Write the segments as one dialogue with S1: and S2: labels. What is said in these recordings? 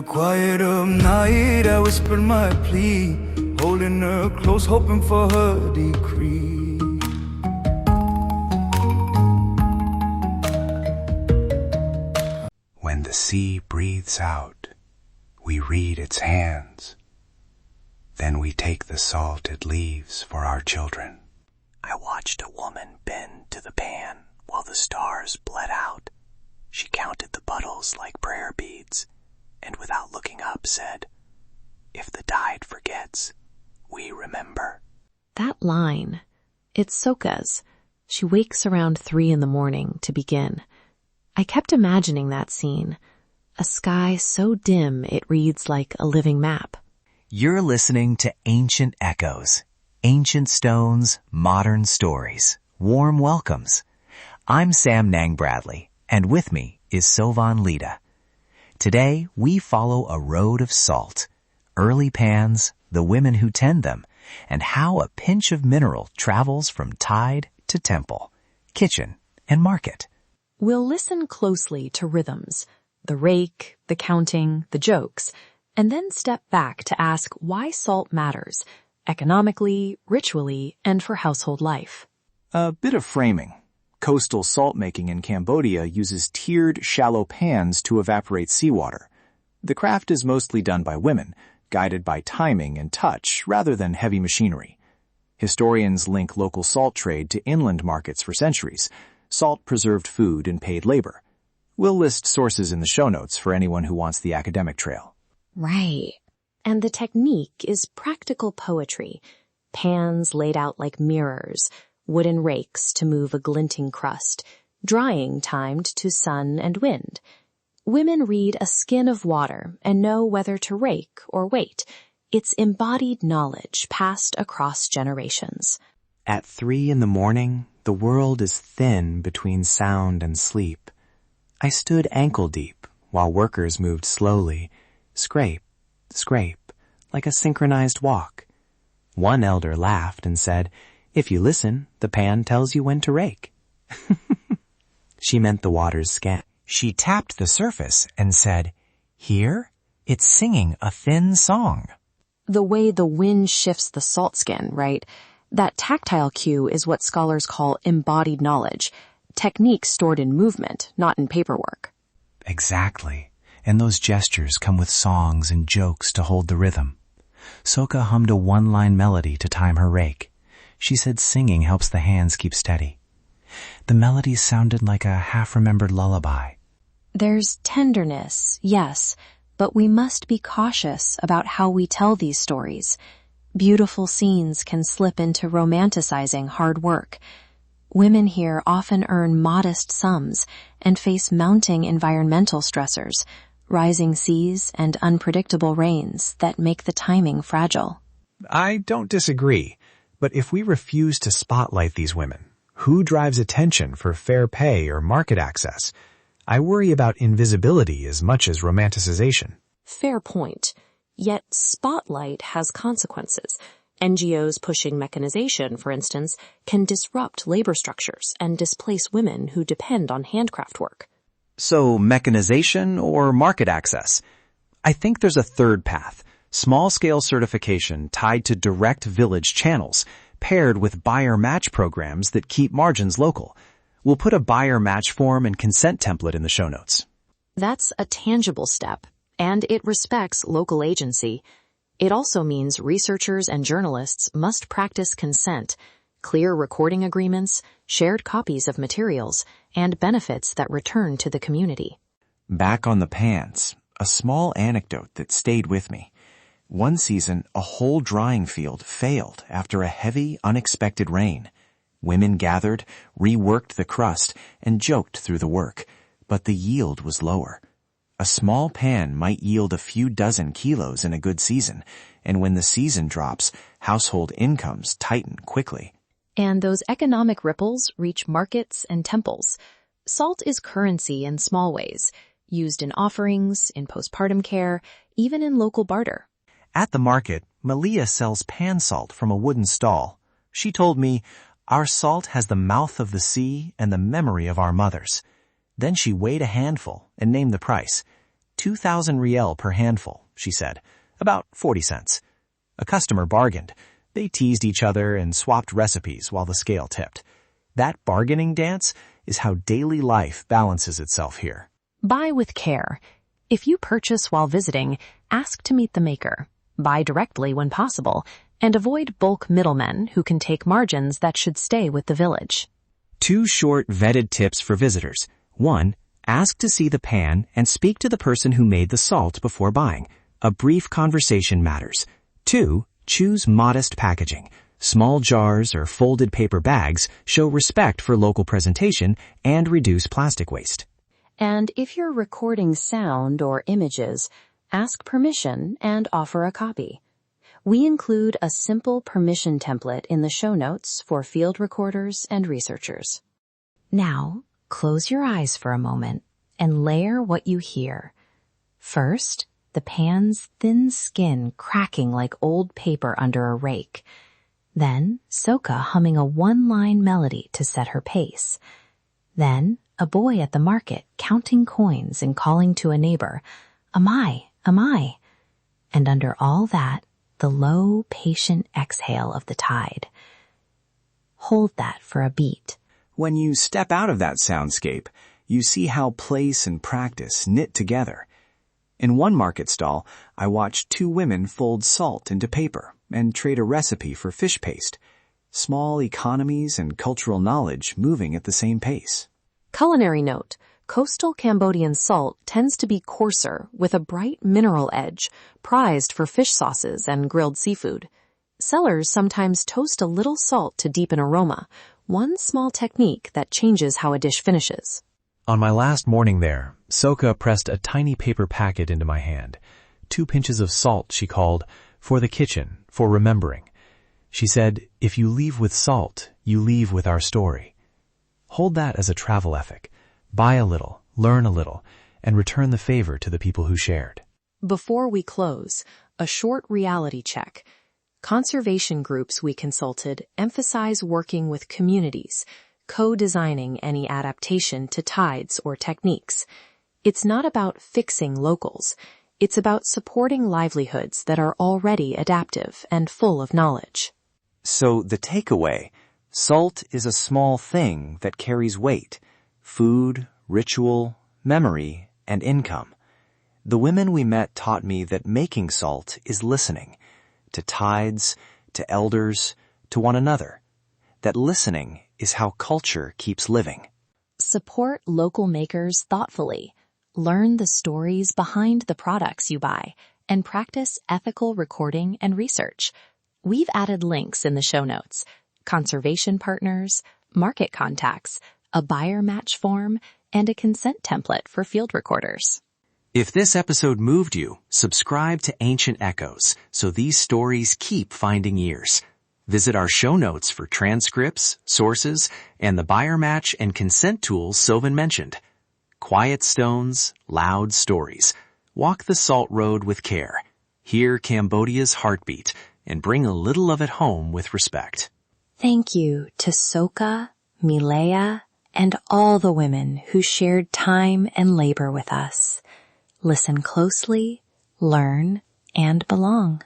S1: quiet of night, I whispered my plea, holding her close, hoping for her decree.
S2: When the sea breathes out, we read its hands. Then we take the salted leaves for our children. I watched a woman bend to the pan while the stars bled out. She counted the puddles like prayer beads, and without looking up said, "If the tide forgets, we remember."
S3: That line, it's Soka's. She wakes around 3 a.m. to begin. I kept imagining that scene, a sky so dim it reads like a living map.
S4: You're listening to Ancient Echoes, ancient stones, modern stories, warm welcomes. I'm Samnang Bradley, and with me is Sovan Lida. Today, we follow a road of salt, early pans, the women who tend them, and how a pinch of mineral travels from tide to temple, kitchen, and market.
S3: We'll listen closely to rhythms, the rake, the counting, the jokes, and then step back to ask why salt matters, economically, ritually, and for household life.
S5: A bit of framing. Coastal salt making in Cambodia uses tiered, shallow pans to evaporate seawater. The craft is mostly done by women, guided by timing and touch rather than heavy machinery. Historians link local salt trade to inland markets for centuries. Salt preserved food and paid labor. We'll list sources in the show notes for anyone who wants the academic trail.
S3: Right. And the technique is practical poetry. Pans laid out like mirrors, wooden rakes to move a glinting crust, drying timed to sun and wind. Women read a skin of water and know whether to rake or wait. It's embodied knowledge passed across generations.
S2: At 3 a.m, the world is thin between sound and sleep. I stood ankle deep while workers moved slowly, scrape, scrape, like a synchronized walk. One elder laughed and said, "If you listen, the pan tells you when to rake." She meant the water's scan. She tapped the surface and said, "Here, it's singing a thin song."
S3: The way the wind shifts the salt skin, right? That tactile cue is what scholars call embodied knowledge, techniques stored in movement, not in paperwork.
S2: Exactly. And those gestures come with songs and jokes to hold the rhythm. Soka hummed a one-line melody to time her rake. She said singing helps the hands keep steady. The melody sounded like a half-remembered lullaby.
S3: There's tenderness, yes, but we must be cautious about how we tell these stories. Beautiful scenes can slip into romanticizing hard work. Women here often earn modest sums and face mounting environmental stressors, rising seas and unpredictable rains that make the timing fragile.
S2: I don't disagree, but if we refuse to spotlight these women, who drives attention for fair pay or market access? I worry about invisibility as much as romanticization.
S3: Fair point. Yet spotlight has consequences. NGOs pushing mechanization, for instance, can disrupt labor structures and displace women who depend on handcraft work.
S5: So, mechanization or market access? I think there's a third path, small-scale certification tied to direct village channels, paired with buyer match programs that keep margins local. We'll put a buyer match form and consent template in the show notes.
S3: That's a tangible step, and it respects local agency. It also means researchers and journalists must practice consent, clear recording agreements, shared copies of materials, and benefits that return to the community.
S5: Back on the pans, a small anecdote that stayed with me. One season, a whole drying field failed after a heavy, unexpected rain. Women gathered, reworked the crust, and joked through the work, but the yield was lower. A small pan might yield a few dozen kilos in a good season, and when the season drops, household incomes tighten quickly.
S3: And those economic ripples reach markets and temples. Salt is currency in small ways, used in offerings, in postpartum care, even in local barter.
S5: At the market, Malia sells pan salt from a wooden stall. She told me, "Our salt has the mouth of the sea and the memory of our mothers." Then she weighed a handful and named the price.
S4: 2,000 riel per handful, she said, about 40 cents. A customer bargained. They teased each other and swapped recipes while the scale tipped. That bargaining dance is how daily life balances itself here.
S3: Buy with care. If you purchase while visiting, ask to meet the maker. Buy directly when possible, and avoid bulk middlemen who can take margins that should stay with the village.
S2: 2 short vetted tips for visitors. 1. Ask to see the pan and speak to the person who made the salt before buying. A brief conversation matters. 2. Choose modest packaging. Small jars or folded paper bags show respect for local presentation and reduce plastic waste.
S3: And if you're recording sound or images, ask permission and offer a copy. We include a simple permission template in the show notes for field recorders and researchers. Now, close your eyes for a moment and layer what you hear. First, the pan's thin skin cracking like old paper under a rake. Then, Soka humming a one-line melody to set her pace. Then, a boy at the market counting coins and calling to a neighbor, "Amai, amai." And under all that, the low, patient exhale of the tide. Hold that for a beat.
S5: When you step out of that soundscape, you see how place and practice knit together. In one market stall, I watched 2 women fold salt into paper and trade a recipe for fish paste. Small economies and cultural knowledge moving at the same pace.
S3: Culinary note: coastal Cambodian salt tends to be coarser with a bright mineral edge, prized for fish sauces and grilled seafood. Sellers sometimes toast a little salt to deepen aroma, one small technique that changes how a dish finishes.
S4: On my last morning there, Soka pressed a tiny paper packet into my hand. 2 pinches of salt, she called, for the kitchen, for remembering. She said, if you leave with salt, you leave with our story. Hold that as a travel ethic. Buy a little, learn a little, and return the favor to the people who shared.
S3: Before we close, a short reality check. Conservation groups we consulted emphasize working with communities, co-designing any adaptation to tides or techniques. It's not about fixing locals. It's about supporting livelihoods that are already adaptive and full of knowledge.
S5: So the takeaway, salt is a small thing that carries weight, food, ritual, memory, and income. The women we met taught me that making salt is listening, to tides, to elders, to one another. That listening is how culture keeps living.
S3: Support local makers thoughtfully. Learn the stories behind the products you buy, and practice ethical recording and research. We've added links in the show notes: conservation partners, market contacts, a buyer match form, and a consent template for field recorders.
S2: If this episode moved you, subscribe to Ancient Echoes so these stories keep finding ears. Visit our show notes for transcripts, sources, and the buyer match and consent tools Sylvan mentioned. Quiet stones, loud stories. Walk the salt road with care. Hear Cambodia's heartbeat and bring a little of it home with respect.
S3: Thank you to Soka, Milea, and all the women who shared time and labor with us. Listen closely, learn, and belong.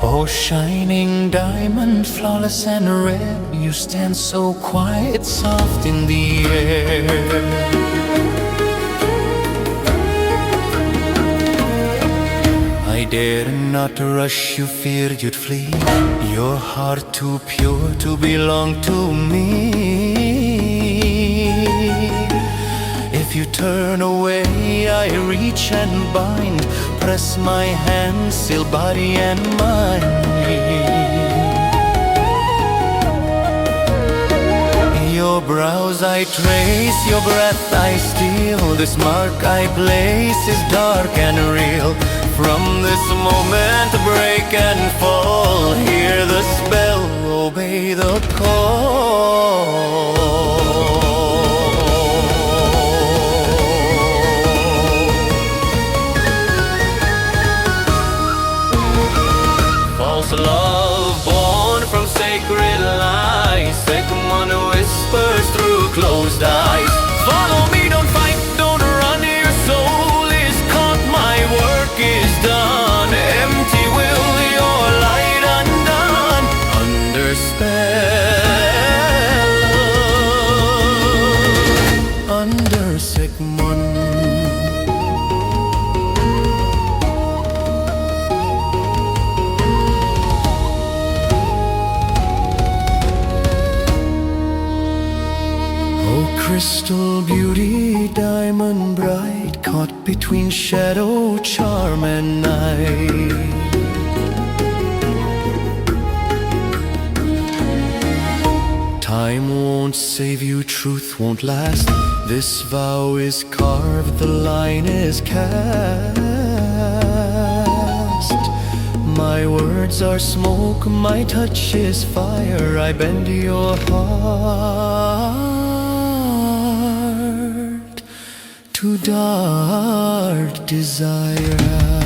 S1: Oh, shining diamond, flawless and red, you stand so quiet, soft in the air. I dared not rush you, feared you'd flee. Your heart too pure to belong to me. If you turn away, I reach and bind, press my hand, still body and mind. Your brows I trace, your breath I steal, this mark I place is dark and real. From this moment break and fall, hear the spell obey the call. False love born from sacred lies, second one who whispers through closed eyes. Follow me, don't fight, don't run, your soul is caught, my work is done. Empty will, your light undone, under spell, under Sigmund. Crystal beauty, diamond bright, caught between shadow, charm and night. Time won't save you, truth won't last. This vow is carved, the line is cast. My words are smoke, my touch is fire. I bend your heart to dark desire.